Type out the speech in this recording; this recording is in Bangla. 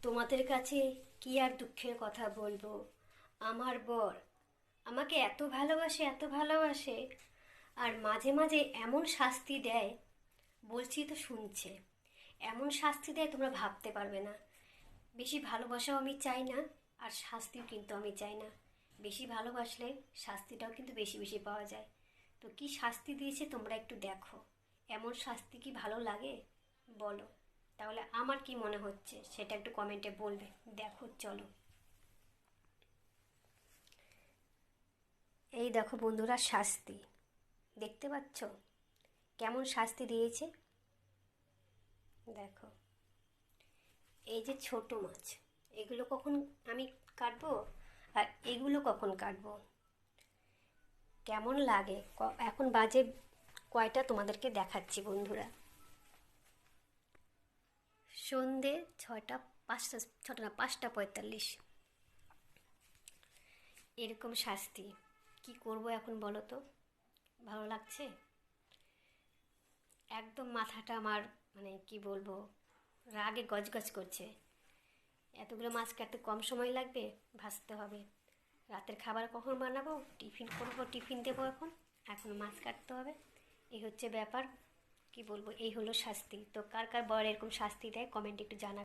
তোমাদের কাছে কি আর দুঃখের কথা বলবো। আমার বর আমাকে এত ভালোবাসে, এত ভালোবাসে, আর মাঝে মাঝে এমন শাস্তি দেয়, বলছি তো শুনছে, এমন শাস্তি দেয় তোমরা ভাবতে পারবে না। বেশি ভালোবাসাও আমি চাই না, আর শাস্তিও কিন্তু আমি চাই না। বেশি ভালোবাসলে শাস্তিটাও কিন্তু বেশি বেশি পাওয়া যায়। তো কি শাস্তি দিয়েছে তোমরা একটু দেখো। এমন শাস্তি কি ভালো লাগে বলো? তাহলে আমার কি মনে হচ্ছে সেটা একটু কমেন্টে বলবে। দেখো চলো। এই দেখো বন্ধুরা, শাস্তি দেখতে পাচ্ছ কেমন শাস্তি দিয়েছে? দেখো, এই যে ছোট মাছ, এগুলো কখন আমি কাটবো, আর এগুলো কখন কাটবো, কেমন লাগে। এখন বাজে কয়টা তোমাদেরকে দেখাচ্ছি বন্ধুরা। সন্ধে ছটা, পাঁচটা, ছটা না, 5টা 45। এরকম শাস্তি কি করব এখন বলো তো? ভালো লাগছে? একদম মাথাটা আমার, মানে কি বলবো, রাগে গজগজ করছে। এতগুলো মাছ কাটতে কম সময় লাগবে, ভাজতে হবে। রাতের খাবার কখন বানাবো, টিফিন করবো, টিফিন দেবো, এখন এখন মাছ কাটতে হবে। এই হচ্ছে ব্যাপার। কি বলবো, এই হলো শাস্তি। তো কার কার বর এরকম শাস্তি দেয় কমেন্টে একটু জানাবে।